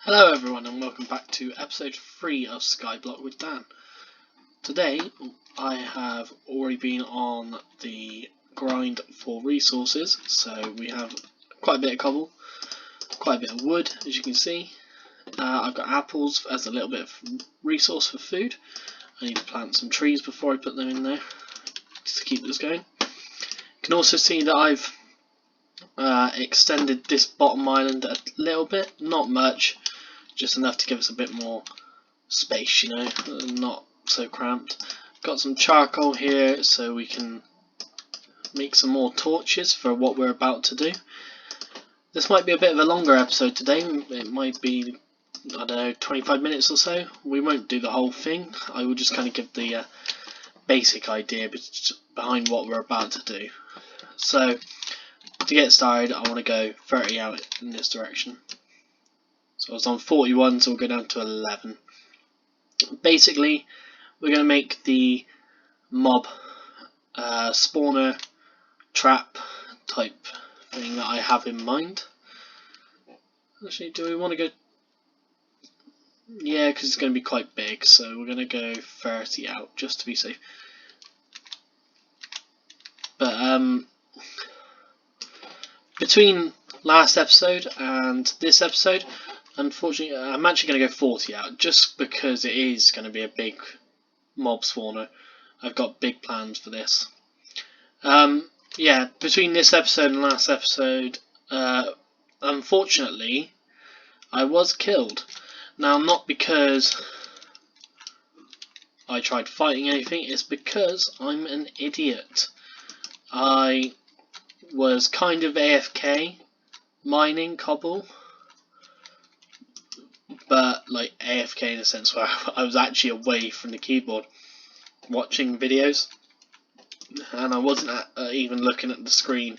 Hello everyone and welcome back to episode 3 of Skyblock with Dan. Today I have already been on the grind for resources, so we have quite a bit of cobble, quite a bit of wood as you can see. I've got apples as a little bit of resource for food. I need to plant some trees before I put them in there just to keep this going. You can also see that I've extended this bottom island a little bit, not much. Just enough to give us a bit more space, you know, not so cramped. Got some charcoal here so we can make some more torches for what we're about to do. This might be a bit of a longer episode today. It might be, I don't know, 25 minutes or so. We won't do the whole thing. I will just kind of give the basic idea behind what we're about to do. So, to get started, I want to go 30 out in this direction. So I was on 41, so we'll go down to 11. Basically, we're going to make the mob spawner trap type thing that I have in mind. Actually, do we want to go? Yeah, because it's going to be quite big, so we're going to go 30 out just to be safe. But between last episode and this episode, unfortunately, I'm actually going to go 40 out, just because it is going to be a big mob spawner. I've got big plans for this. Yeah, between this episode and last episode, unfortunately, I was killed. Now, not because I tried fighting anything, it's because I'm an idiot. I was kind of AFK mining cobble, but like AFK in a sense where I was actually away from the keyboard watching videos, and I wasn't even looking at the screen,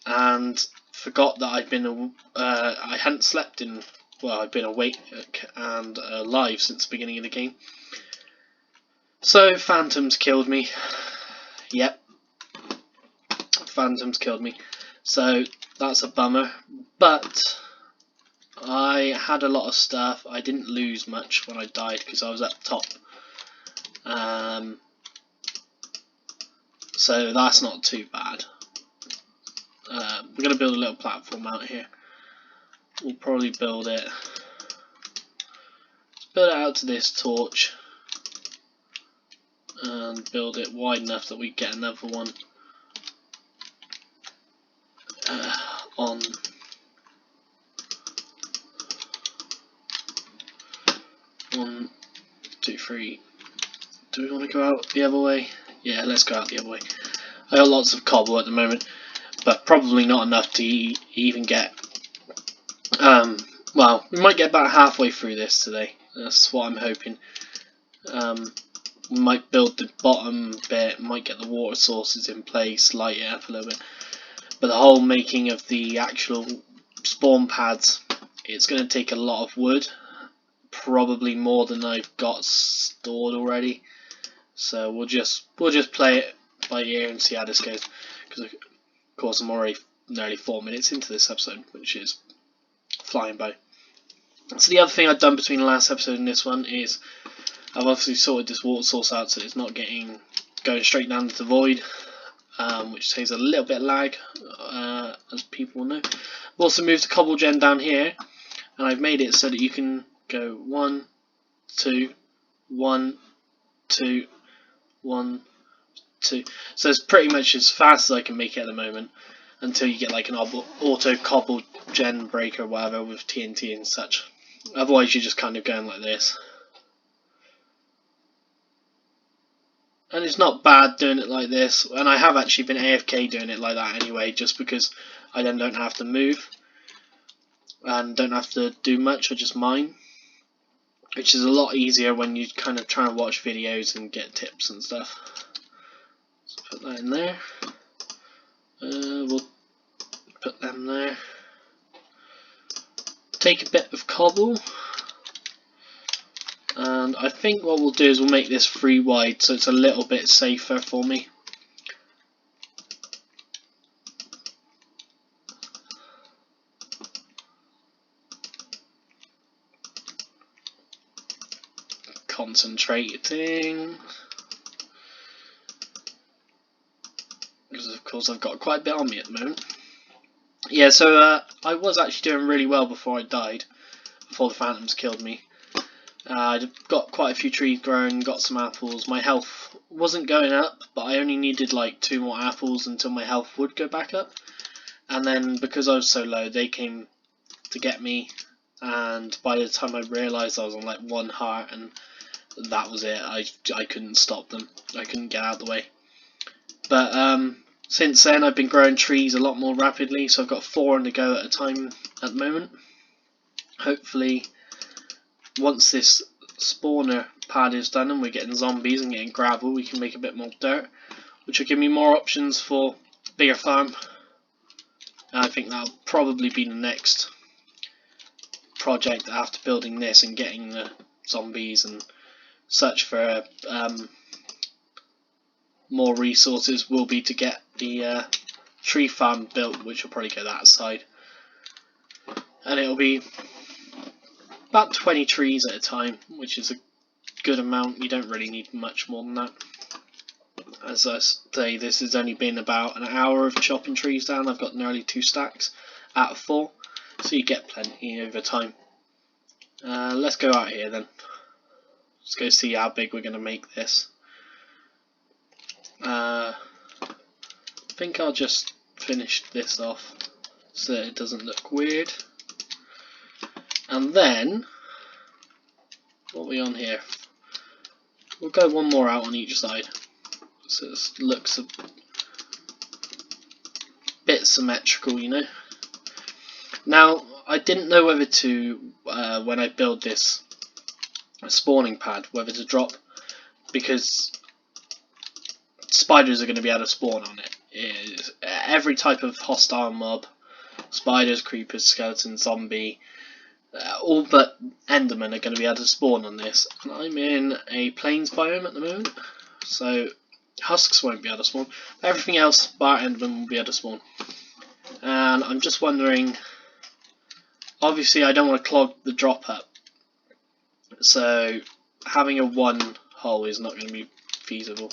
and forgot that I hadn't slept in, well, I've been awake and alive since the beginning of the game. So phantoms killed me. Yep, phantoms killed me, so that's a bummer, but I had a lot of stuff. I didn't lose much when I died because I was up top. So that's not too bad. We're going to build a little platform out here. We'll probably build it. Let's build it out to this torch. And build it wide enough that we get another one on. 1, 2, 3. Do we want to go out the other way? Yeah, let's go out the other way. I got lots of cobble at the moment, but probably not enough to even get. Well, we might get about halfway through this today. That's what I'm hoping. We might build the bottom bit, might get the water sources in place, light it up a little bit. But the whole making of the actual spawn pads, it's going to take a lot of wood. Probably more than I've got stored already, so we'll just play it by ear and see how this goes. Because of course I'm already nearly 4 minutes into this episode, which is flying by. So the other thing I've done between the last episode and this one is I've obviously sorted this water source out so it's not going straight down into the void, which saves a little bit of lag, as people know. I've also moved the cobble gen down here, and I've made it so that you can go 1, 2, 1, 2, 1, 2. So it's pretty much as fast as I can make it at the moment, until you get like an auto cobble gen break or whatever with TNT and such. Otherwise you're just kind of going like this. And it's not bad doing it like this, and I have actually been AFK doing it like that anyway, just because I then don't have to move and don't have to do much, I just mine. Which is a lot easier when you kind of try and watch videos and get tips and stuff. Let's put that in there. We'll put them there. Take a bit of cobble. And I think what we'll do is we'll make this 3 wide so it's a little bit safer for me. concentrating, because of course I've got quite a bit on me at the moment. Yeah, so I was actually doing really well before I died, before the phantoms killed me. I got quite a few trees grown, got some apples. My health wasn't going up, but I only needed like 2 more apples until my health would go back up. And then because I was so low, they came to get me, and by the time I realised I was on like 1 heart, and that was it. I couldn't stop them. I couldn't get out of the way. But since then I've been growing trees a lot more rapidly, so I've got 4 on the go at a time at the moment. Hopefully once this spawner pad is done and we're getting zombies and getting gravel, we can make a bit more dirt, which will give me more options for bigger farm. And I think that'll probably be the next project after building this and getting the zombies and such for more resources, will be to get the tree farm built, which will probably go that side, and it'll be about 20 trees at a time, which is a good amount. You don't really need much more than that. As I say, this has only been about an hour of chopping trees down. I've got nearly 2 stacks out of 4, so you get plenty over time. Let's go out here then. Let's go see how big we're going to make this. I think I'll just finish this off so that it doesn't look weird. And then, what are we on here? We'll go 1 more out on each side, so it looks a bit symmetrical, you know. Now, I didn't know whether to, when I build this spawning pad, whether to drop, because spiders are going to be able to spawn on it. Every type of hostile mob, spiders, creepers, skeletons, zombie, all but endermen are going to be able to spawn on this. And I'm in a plains biome at the moment, so husks won't be able to spawn. But everything else bar enderman will be able to spawn. And I'm just wondering, obviously I don't want to clog the drop up, so having a 1 hole is not going to be feasible.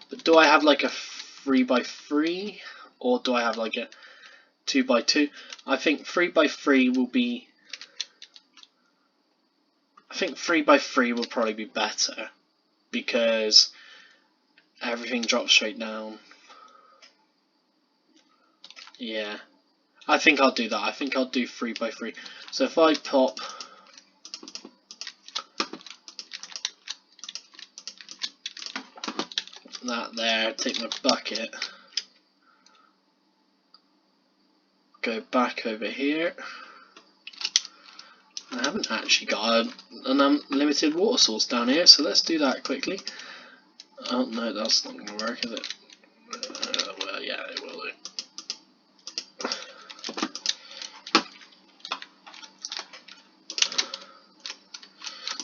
But do I have like a 3x3, or do I have like a 2x2? I think 3x3 will be. I think 3x3 will probably be better, because everything drops straight down. Yeah, I think I'll do that. I think I'll do 3x3. So if I pop that there, take my bucket, go back over here. I haven't actually got an unlimited water source down here, so let's do that quickly. Oh no, that's not going to work, is it? Well, yeah, it will do.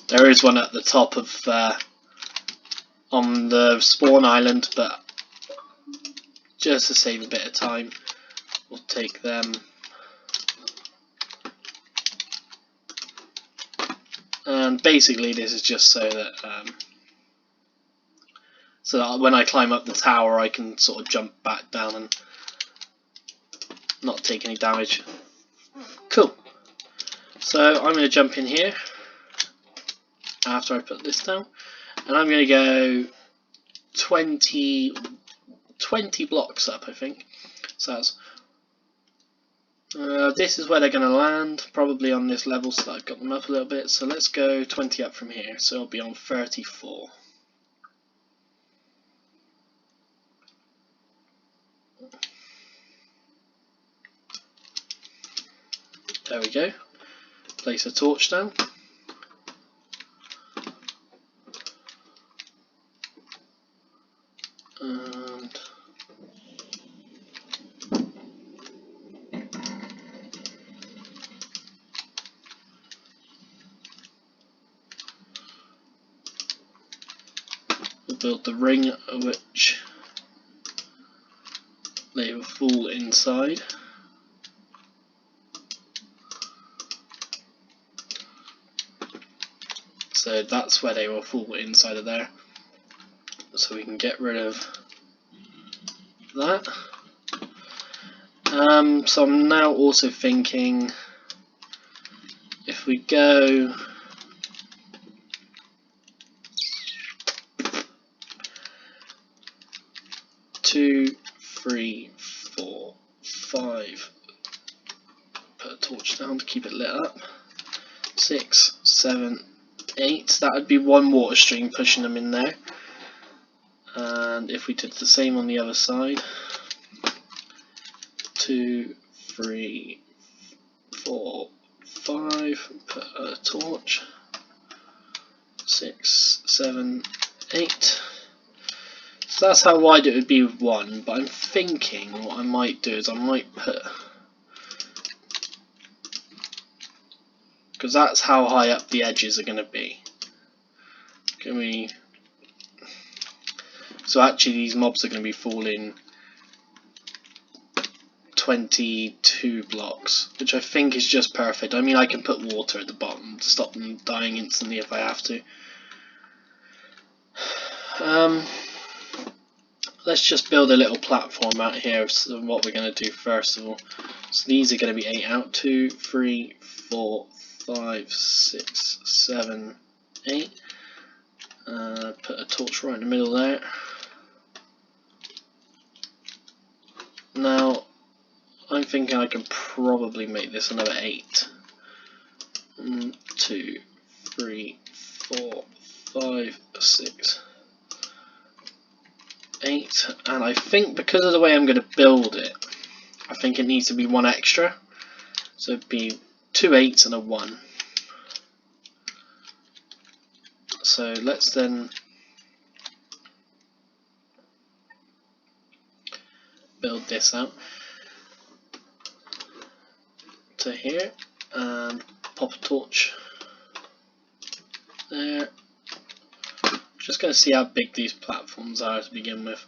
There is one at the top of on the spawn island, but just to save a bit of time, we'll take them. And basically this is just so that when I climb up the tower I can sort of jump back down and not take any damage. Cool. So I'm going to jump in here after I put this down, and I'm going to go 20 blocks up, I think. So that's this is where they're going to land, probably on this level, so that I've got them up a little bit. So let's go 20 up from here, so it'll be on 34. There we go. Place a torch down. And we'll build the ring, which they will fall inside. So that's where they will fall inside of there. So we can get rid of that. So I'm now also thinking if we go 2, 3, 4, 5. Put a torch down to keep it lit up. 6, 7, 8. That would be one water stream pushing them in there. And if we did the same on the other side, 2, 3, 4, 5. Put a torch. 6, 7, 8. So that's how wide it would be with one. But I'm thinking what I might do is I might put, because that's how high up the edges are going to be. So actually these mobs are going to be falling 22 blocks, which I think is just perfect. I mean, I can put water at the bottom to stop them dying instantly if I have to. Let's just build a little platform out here. So what we're going to do first of all. So these are going to be 8 out. 2, 3, 4, 5, 6, 7, 8. Put a torch right in the middle there. Now, I'm thinking I can probably make this another 8. 1, 2, 3, 4, 5, 6, 8. And I think because of the way I'm going to build it, I think it needs to be one extra. So it'd be 2 8s and a 1. So let's then build this out to here and pop a torch there. Just going to see how big these platforms are to begin with.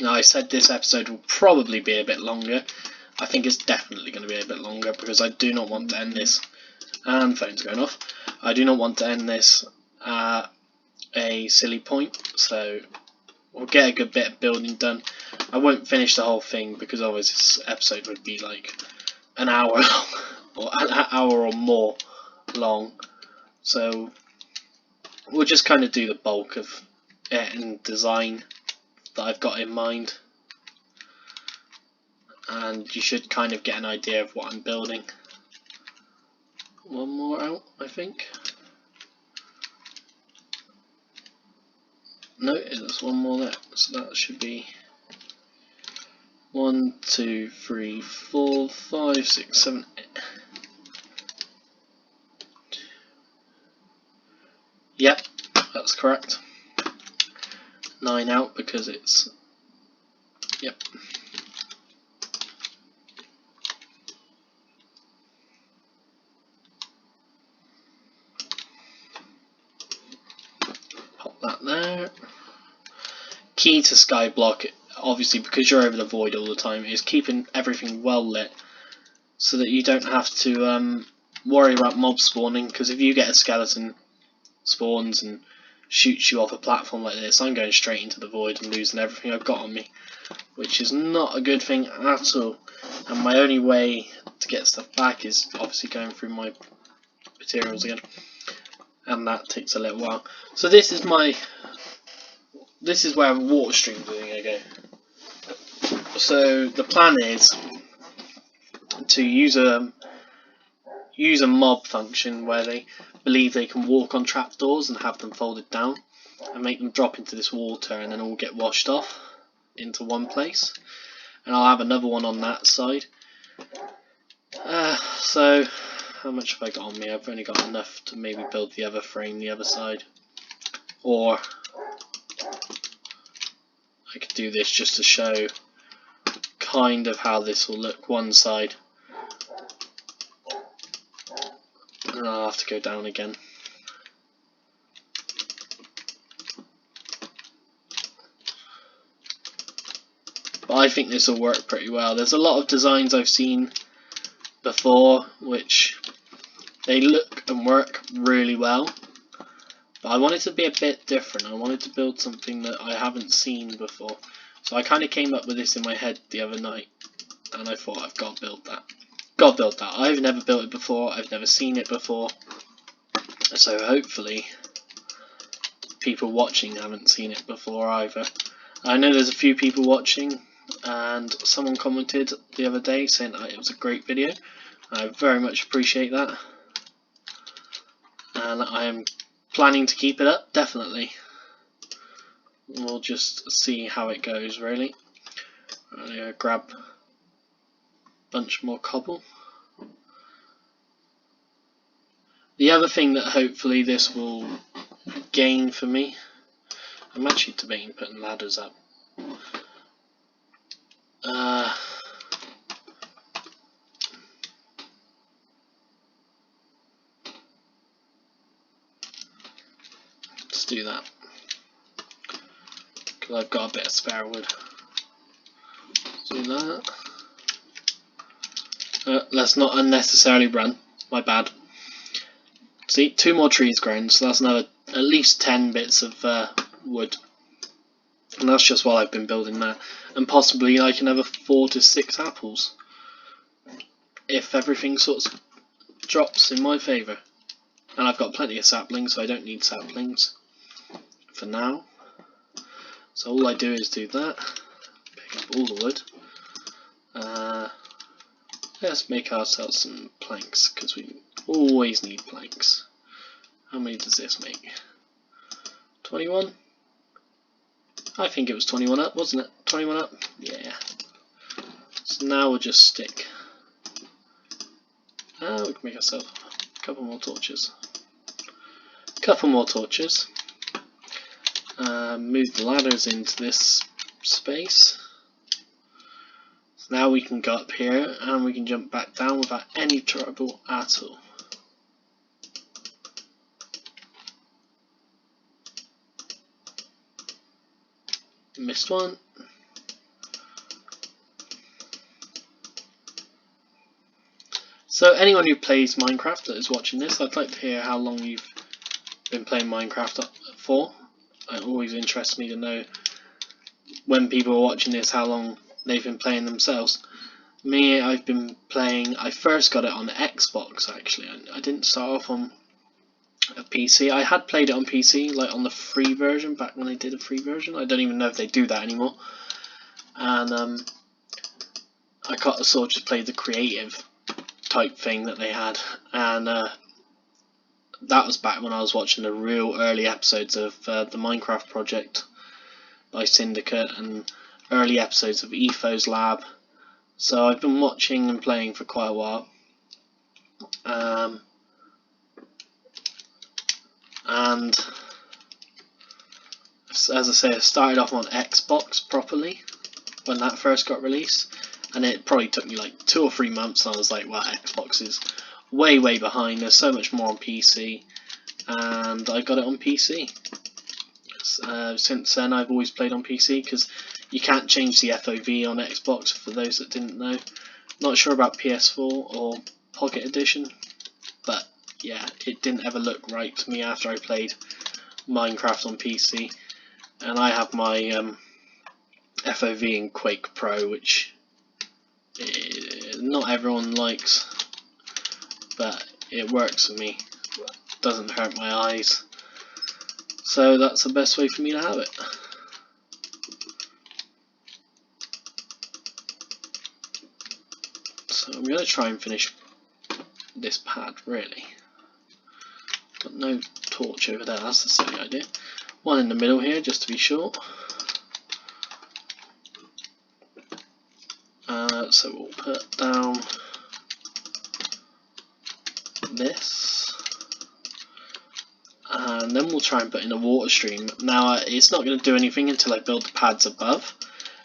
Now, I said this episode will probably be a bit longer. I think it's definitely going to be a bit longer because I do not want to end this. And phone's going off. I do not want to end this at a silly point, so we'll get a good bit of building done. I won't finish the whole thing because otherwise this episode would be like an hour long, or an hour or more long. So we'll just kind of do the bulk of it and design that I've got in mind, and you should kind of get an idea of what I'm building. One more out, I think. No, there's one more there, so that should be 1, 2, 3, 4, 5, 6, 7, 8. Yep, that's correct. 9 out because it's, yep. Pop that there. Key to Skyblock, obviously because you're over the void all the time, is keeping everything well lit so that you don't have to worry about mob spawning, because if you get a skeleton spawns and shoots you off a platform like this, I'm going straight into the void and losing everything I've got on me, which is not a good thing at all. And my only way to get stuff back is obviously going through my materials again, and that takes a little while. So this is where water streams are going to go. So the plan is to use a mob function where they believe they can walk on trapdoors and have them folded down and make them drop into this water and then all get washed off into one place. And I'll have another one on that side. So how much have I got on me? I've only got enough to maybe build the other frame the other side, or I could do this just to show kind of how this will look one side, and I'll have to go down again. but I think this will work pretty well. There's a lot of designs I've seen before which they look and work really well, but I wanted to be a bit different. I wanted to build something that I haven't seen before, so I kind of came up with this in my head the other night, and I thought, I've got to build that. I've never built it before, I've never seen it before, so hopefully people watching haven't seen it before either. I know there's a few people watching, and someone commented the other day saying that it was a great video. I very much appreciate that, and I am planning to keep it up, definitely. We'll just see how it goes, really. I'm going to grab a bunch more cobble. The other thing that hopefully this will gain for me, I'm actually debating putting ladders up. Let's do that, because I've got a bit of spare wood. Let's do that. Let's not unnecessarily run, my bad. See, 2 more trees grown, so that's another at least 10 bits of wood. And that's just while I've been building that. And possibly I can have 4 to 6 apples, if everything sort of drops in my favour. And I've got plenty of saplings, so I don't need saplings for now. So all I do is do that, pick up all the wood. Let's make ourselves some planks, because we always need planks. How many does this make? 21? I think it was 21 up, wasn't it? 21 up? Yeah. So now we'll just stick. We can make ourselves a couple more torches. Move the ladders into this space. So now we can go up here and we can jump back down without any trouble at all. Missed one. So anyone who plays Minecraft that is watching this, I'd like to hear how long you've been playing Minecraft for. It always interests me to know when people are watching this how long they've been playing themselves. Me, I've been playing, I first got it on Xbox actually. I didn't start off on a PC. I had played it on PC, like on the free version, back when they did a free version. I don't even know if they do that anymore. And I got to sort of just play the creative type thing that they had, and that was back when I was watching the real early episodes of the Minecraft project by Syndicate and early episodes of Etho's Lab. So I've been watching and playing for quite a while. And as I say, I started off on Xbox properly when that first got released, and it probably took me like 2 or 3 months, and I was like, wow, Xbox is way behind, there's so much more on PC, and I got it on PC. Since then I've always played on PC, because you can't change the FOV on Xbox, for those that didn't know. Not sure about PS4 or Pocket Edition, but yeah, it didn't ever look right to me after I played Minecraft on PC. And I have my FOV in Quake Pro, which not everyone likes, but it works for me. It doesn't hurt my eyes, so that's the best way for me to have it. So I'm going to try and finish this pad, really. Got no torch over there, that's the silly idea. One in the middle here, just to be sure. So we'll put down this, and then we'll try and put in a water stream. Now it's not going to do anything until I build the pads above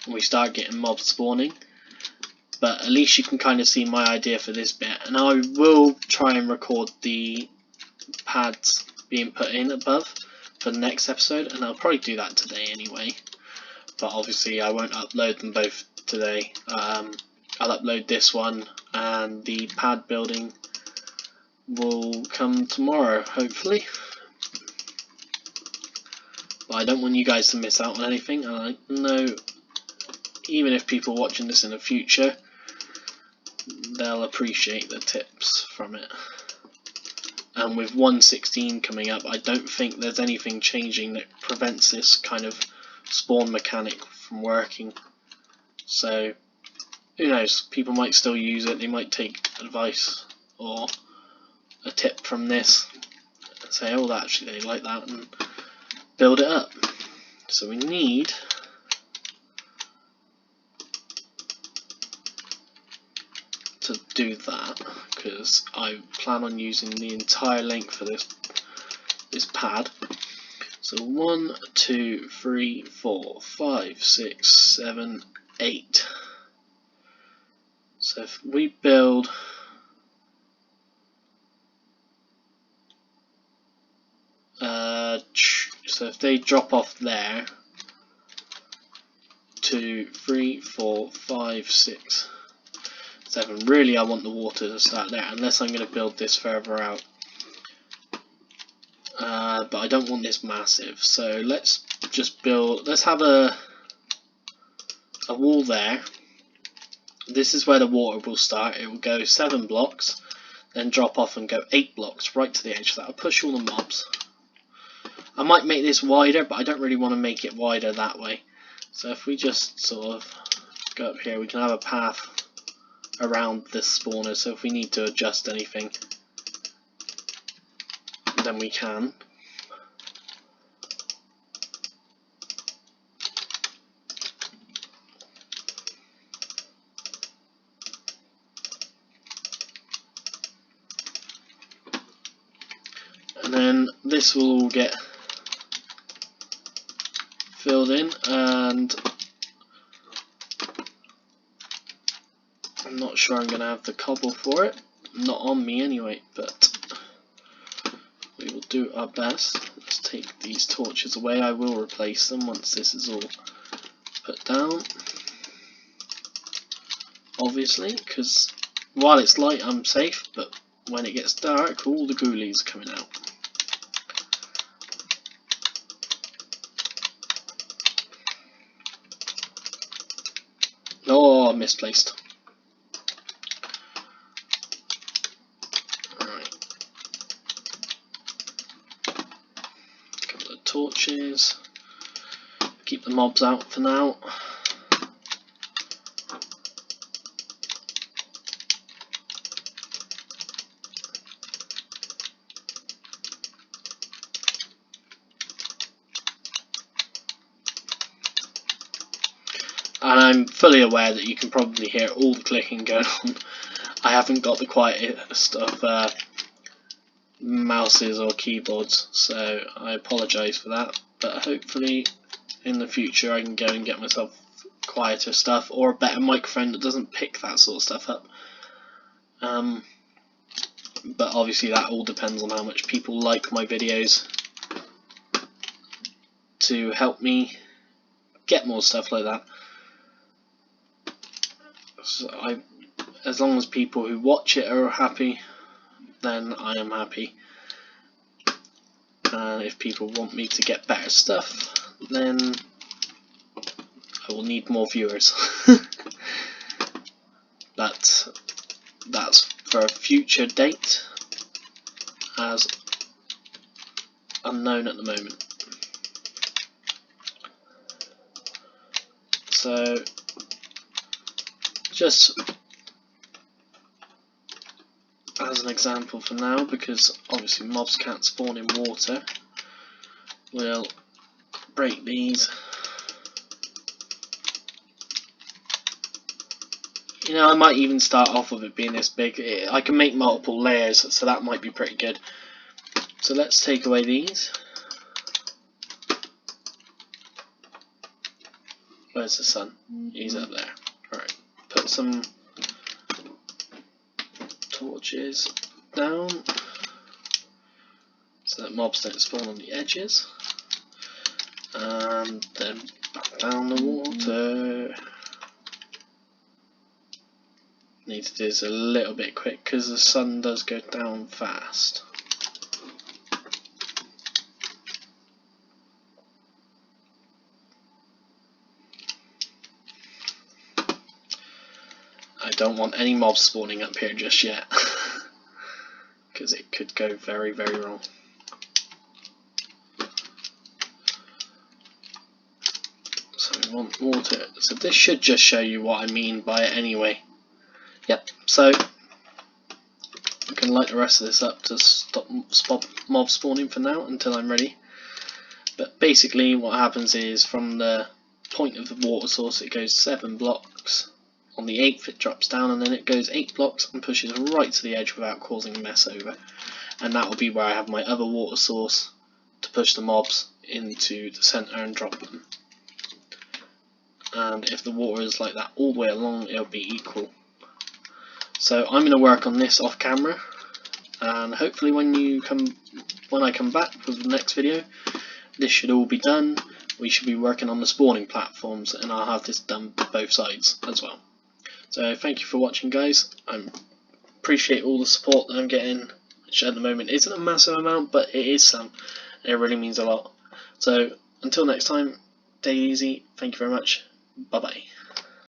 and we start getting mobs spawning, but at least you can kind of see my idea for this bit. And I will try and record the pads being put in above for the next episode, and I'll probably do that today anyway. but obviously I won't upload them both today. I'll upload this one, and the pad building will come tomorrow, hopefully. But I don't want you guys to miss out on anything, and I know even if people watching this in the future, they'll appreciate the tips from it. And with 1.16 coming up, I don't think there's anything changing that prevents this kind of spawn mechanic from working. So who knows, people might still use it, they might take advice or a tip from this and say, oh actually they like that, and build it up. So we need to do that, because I plan on using the entire length of this pad. So 1, 2, 3, 4, 5, 6, 7, 8. So if we build so if they drop off there, 2, 3, 4, 5, 6, 7. Really, I want the water to start there, unless I'm going to build this further out. But I don't want this massive, so let's just build. Let's have a wall there. This is where the water will start. It will go 7 blocks, then drop off and go 8 blocks right to the edge. So that'll push all the mobs. I might make this wider, but I don't really want to make it wider that way. So if we just sort of go up here, we can have a path around this spawner, so if we need to adjust anything, then we can. And then this will all get filled in, and I'm not sure I'm going to have the cobble for it, not on me anyway, but we will do our best. Let's take these torches away. I will replace them once this is all put down, obviously, because while it's light I'm safe, but when it gets dark all the ghoulies are coming out. Oh, misplaced. Alright. Couple of torches. Keep the mobs out for now. And I'm fully aware that you can probably hear all the clicking going on. I haven't got the quietest of mouses or keyboards, so I apologise for that, but hopefully in the future I can go and get myself quieter stuff, or a better microphone that doesn't pick that sort of stuff up. But obviously that all depends on how much people like my videos to help me get more stuff like that. So as long as people who watch it are happy, then I am happy. And if people want me to get better stuff, then I will need more viewers. But that's for a future date, as unknown at the moment. So just as an example for now, because obviously mobs can't spawn in water, we'll break these. You know, I might even start off with it being this big. I can make multiple layers, so that might be pretty good. So let's take away these. Where's the sun? He's up there. Alright, put some torches down so that mobs don't spawn on the edges, and then back down the need to do this a little bit quick because the sun does go down fast. I don't want any mobs spawning up here just yet because it could go very, very wrong. So we want water. So this should just show you what I mean by it anyway. Yep, so we can light the rest of this up to stop mob spawning for now until I'm ready. But basically what happens is from the point of the water source it goes 7 blocks. On the 8th it drops down and then it goes 8 blocks and pushes right to the edge without causing a mess over. And that will be where I have my other water source to push the mobs into the centre and drop them. And if the water is like that all the way along, it'll be equal. So I'm going to work on this off camera, and hopefully when I come back with the next video, this should all be done. We should be working on the spawning platforms, and I'll have this done for both sides as well. So thank you for watching, guys. I appreciate all the support that I'm getting, which at the moment isn't a massive amount, but it is some. It really means a lot. So until next time, stay easy. Thank you very much. Bye bye.